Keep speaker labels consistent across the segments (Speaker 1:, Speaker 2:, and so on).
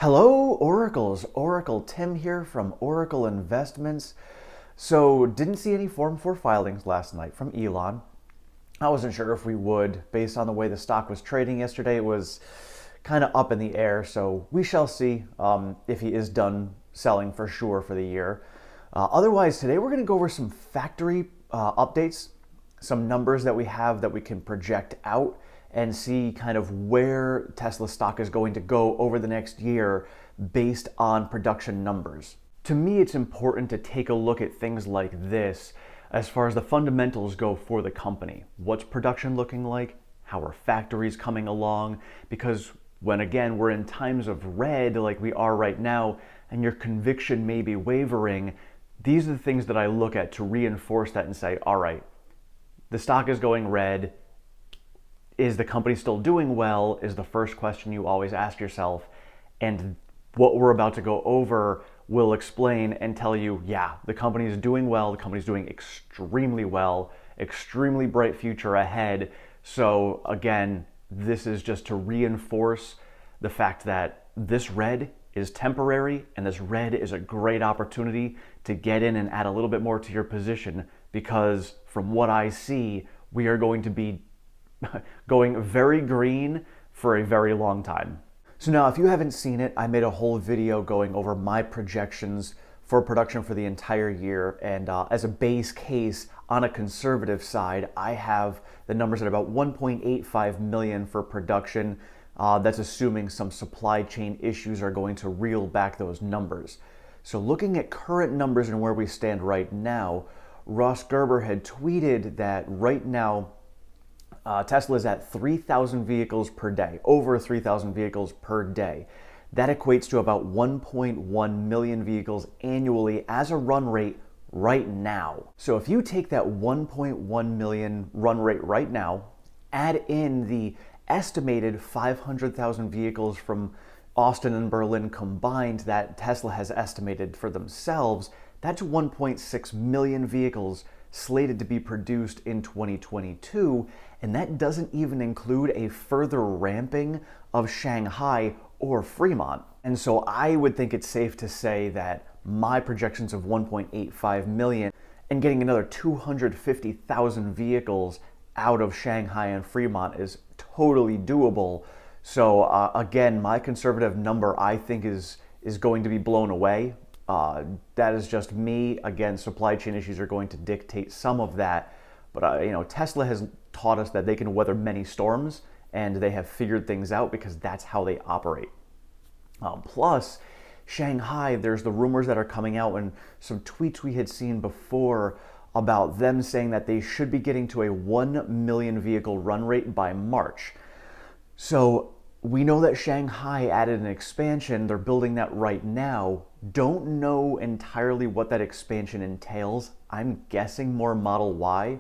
Speaker 1: Hello, Oracles. Oracle Tim here from Oracle Investments. So, didn't see any Form 4 filings last night from Elon. I wasn't sure if we would, based on the way the stock was trading yesterday. It was kind of up in the air, so we shall see if he is done selling for sure for the year. Otherwise, today we're going to go over some factory updates, some numbers that we have that we can project out and see kind of where Tesla stock is going to go over the next year based on production numbers. To me, it's important to take a look at things like this as far as the fundamentals go for the company. What's production looking like? How are factories coming along? Because when again we're in times of red like we are right now and your conviction may be wavering, these are the things that I look at to reinforce that and say, all right, the stock is going red. Is the company still doing well? Is the first question you always ask yourself. And what we're about to go over will explain and tell you, yeah, the company is doing well. The company's doing extremely well, extremely bright future ahead. So again, this is just to reinforce the fact that this red is temporary and this red is a great opportunity to get in and add a little bit more to your position, because from what I see, we are going to be going very green for a very long time. So now, if you haven't seen it, I made a whole video going over my projections for production for the entire year. And as a base case, on a conservative side, I have the numbers at about 1.85 million for production. That's assuming some supply chain issues are going to reel back those numbers. So looking at current numbers and where we stand right now, Ross Gerber had tweeted that right now, Tesla is at 3,000 vehicles per day, over 3,000 vehicles per day. That equates to about 1.1 million vehicles annually as a run rate right now. So if you take that 1.1 million run rate right now, add in the estimated 500,000 vehicles from Austin and Berlin combined that Tesla has estimated for themselves, that's 1.6 million vehicles slated to be produced in 2022, and that doesn't even include a further ramping of Shanghai or Fremont. And so I would think it's safe to say that my projections of 1.85 million and getting another 250,000 vehicles out of Shanghai and Fremont is totally doable. So again, my conservative number I think is going to be blown away. That is just me. Again, supply chain issues are going to dictate some of that. But Tesla has taught us that they can weather many storms, and they have figured things out because that's how they operate. Plus, Shanghai, there's the rumors that are coming out and some tweets we had seen before about them saying that they should be getting to a 1 million vehicle run rate by March. So we know that Shanghai added an expansion. They're building that right now. Don't know entirely what that expansion entails. I'm guessing more Model Y,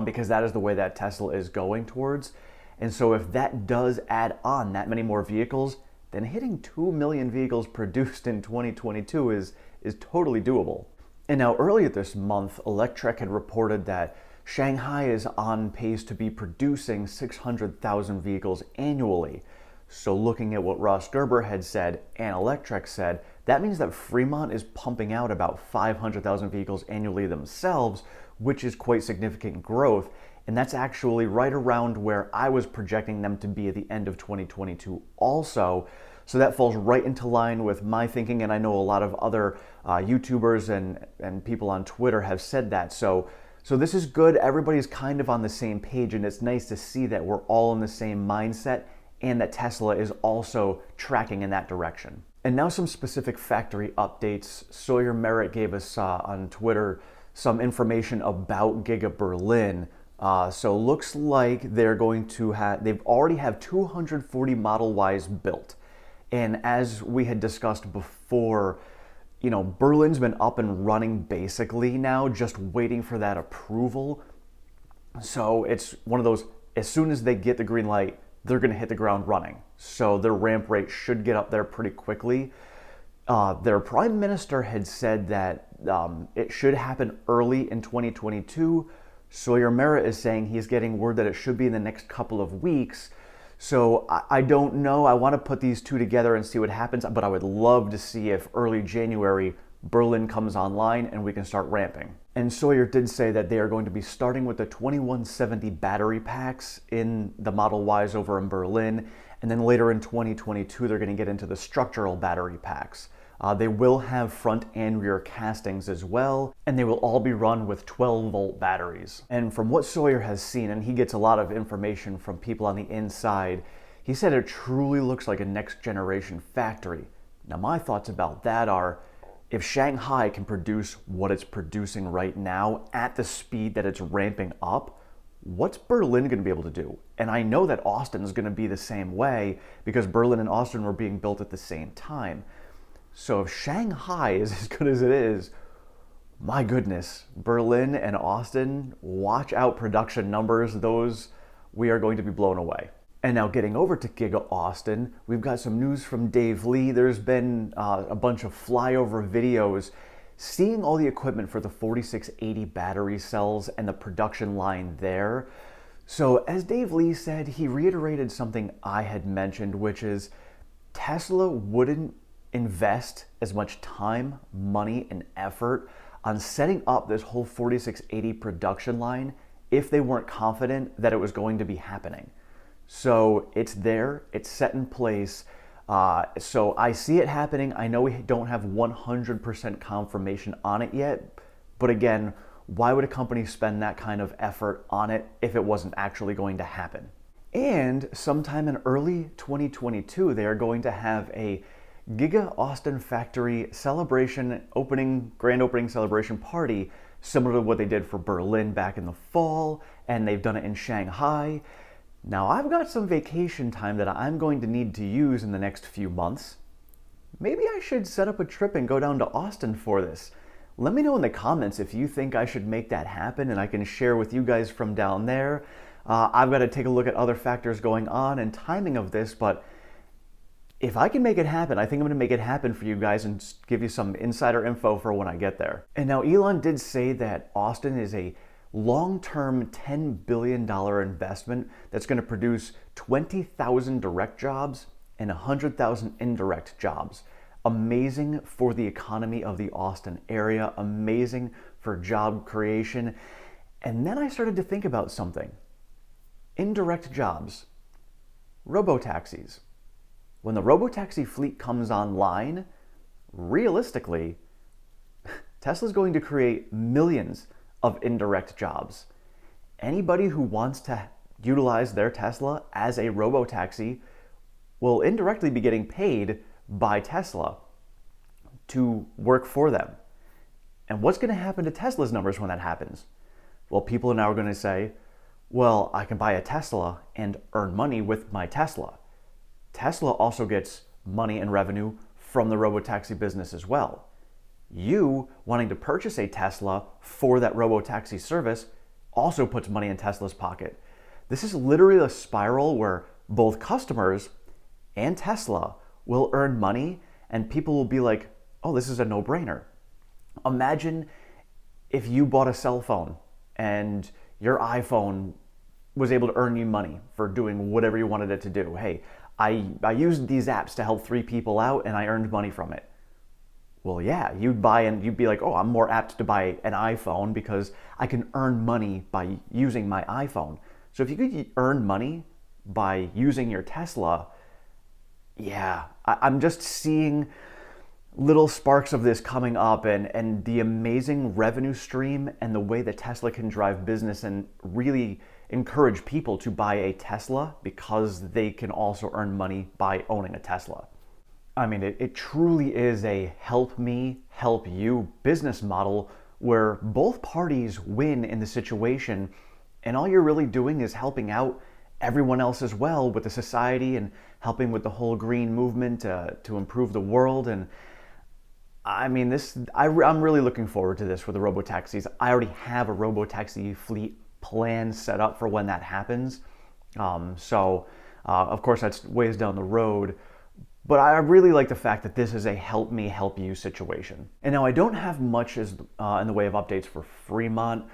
Speaker 1: because that is the way that Tesla is going towards. And so if that does add on that many more vehicles, then hitting 2 million vehicles produced in 2022 is totally doable. And now earlier this month, Electrek had reported that Shanghai is on pace to be producing 600,000 vehicles annually. So looking at what Ross Gerber had said and Electrek said, that means that Fremont is pumping out about 500,000 vehicles annually themselves, which is quite significant growth. And that's actually right around where I was projecting them to be at the end of 2022 also. So that falls right into line with my thinking, and I know a lot of other YouTubers and people on Twitter have said that. So this is good. Everybody's kind of on the same page, and it's nice to see that we're all in the same mindset and that Tesla is also tracking in that direction. And now some specific factory updates. Sawyer Merritt gave us on Twitter some information about Giga Berlin. So looks like they're going to they've already have 240 Model Ys built. And as we had discussed before, Berlin's been up and running basically now, just waiting for that approval. So it's one of those, as soon as they get the green light, they're going to hit the ground running. So their ramp rate should get up there pretty quickly. Their prime minister had said that it should happen early in 2022. Sawyer Merritt is saying he's getting word that it should be in the next couple of weeks. So I don't know. I want to put these two together and see what happens, but I would love to see if early January Berlin comes online and we can start ramping. And Sawyer did say that they are going to be starting with the 2170 battery packs in the Model Ys over in Berlin, and then later in 2022 they're going to get into the structural battery packs. They will have front and rear castings as well, and they will all be run with 12-volt batteries. And from what Sawyer has seen, and he gets a lot of information from people on the inside, he said it truly looks like a next-generation factory. Now my thoughts about that are, if Shanghai can produce what it's producing right now at the speed that it's ramping up, what's Berlin going to be able to do? And I know that Austin is going to be the same way because Berlin and Austin were being built at the same time. So if Shanghai is as good as it is, my goodness, Berlin and Austin, watch out production numbers. Those, we are going to be blown away. And now getting over to Giga Austin, we've got some news from Dave Lee. There's been a bunch of flyover videos seeing all the equipment for the 4680 battery cells and the production line there. So as Dave Lee said, he reiterated something I had mentioned, which is Tesla wouldn't invest as much time, money, and effort on setting up this whole 4680 production line if they weren't confident that it was going to be happening. So it's there, it's set in place. So I see it happening. I know we don't have 100% confirmation on it yet, but again, why would a company spend that kind of effort on it if it wasn't actually going to happen? And sometime in early 2022, they are going to have a Giga Austin factory celebration, grand opening celebration party, similar to what they did for Berlin back in the fall, and they've done it in Shanghai. Now I've got some vacation time that I'm going to need to use in the next few months. Maybe I should set up a trip and go down to Austin for this. Let me know in the comments if you think I should make that happen, and I can share with you guys from down there. I've got to take a look at other factors going on and timing of this, but if I can make it happen, I think I'm going to make it happen for you guys and give you some insider info for when I get there. And now Elon did say that Austin is a long-term $10 billion investment that's going to produce 20,000 direct jobs and 100,000 indirect jobs. Amazing for the economy of the Austin area, amazing for job creation. And then I started to think about something. Indirect jobs, robotaxis. When the robotaxi fleet comes online, realistically, Tesla's going to create millions of indirect jobs. Anybody who wants to utilize their Tesla as a robotaxi will indirectly be getting paid by Tesla to work for them. And what's going to happen to Tesla's numbers when that happens? Well, people are now going to say, well, I can buy a Tesla and earn money with my Tesla. Tesla also gets money and revenue from the robotaxi business as well. You wanting to purchase a Tesla for that robotaxi service also puts money in Tesla's pocket. This is literally a spiral where both customers and Tesla will earn money, and people will be like, oh, this is a no-brainer. Imagine if you bought a cell phone and your iPhone was able to earn you money for doing whatever you wanted it to do. Hey, I used these apps to help 3 people out and I earned money from it. Well, yeah, you'd buy and you'd be like, oh, I'm more apt to buy an iPhone because I can earn money by using my iPhone. So if you could earn money by using your Tesla, yeah, I'm just seeing little sparks of this coming up, and the amazing revenue stream and the way that Tesla can drive business and really encourage people to buy a Tesla because they can also earn money by owning a Tesla. I mean, it truly is a help me, help you business model where both parties win in the situation, and all you're really doing is helping out everyone else as well with the society and helping with the whole green movement to improve the world. And I mean, I'm really looking forward to this with the robotaxis. I already have a robotaxi fleet plan set up for when that happens. Of course, that's ways down the road. But I really like the fact that this is a help me, help you situation. And now I don't have much in the way of updates for Fremont.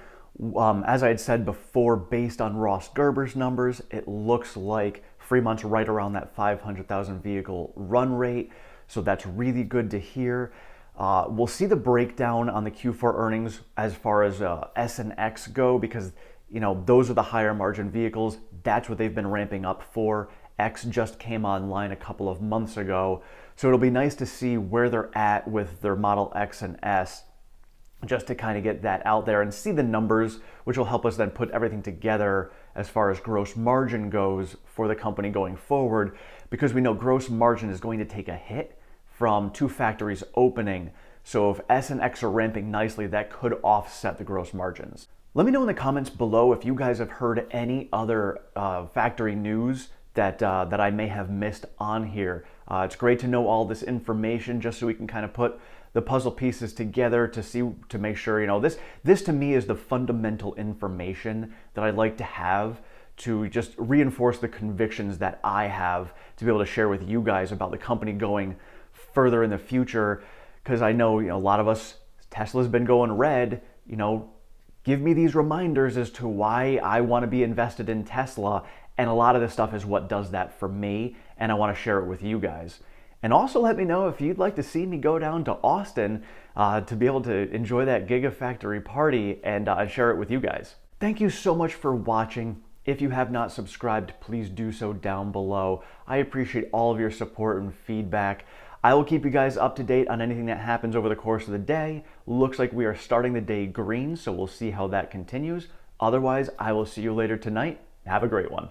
Speaker 1: As I had said before, based on Ross Gerber's numbers, it looks like Fremont's right around that 500,000 vehicle run rate, so that's really good to hear. We'll see the breakdown on the Q4 earnings as far as S and X go, because those are the higher margin vehicles. That's what they've been ramping up for. X just came online a couple of months ago, so it'll be nice to see where they're at with their Model X and S, just to kind of get that out there and see the numbers, which will help us then put everything together as far as gross margin goes for the company going forward, because we know gross margin is going to take a hit from 2 factories opening. So if S and X are ramping nicely, that could offset the gross margins. Let me know in the comments below if you guys have heard any other factory news that I may have missed on here. It's great to know all this information, just so we can kind of put the puzzle pieces together to make sure, this to me is the fundamental information that I'd like to have to just reinforce the convictions that I have to be able to share with you guys about the company going further in the future. Because I know, a lot of us, Tesla's been going red, give me these reminders as to why I want to be invested in Tesla. And a lot of this stuff is what does that for me, and I want to share it with you guys. And also let me know if you'd like to see me go down to Austin to be able to enjoy that Gigafactory party and share it with you guys. Thank you so much for watching. If you have not subscribed, please do so down below. I appreciate all of your support and feedback. I will keep you guys up to date on anything that happens over the course of the day. Looks like we are starting the day green, so we'll see how that continues. Otherwise, I will see you later tonight. Have a great one.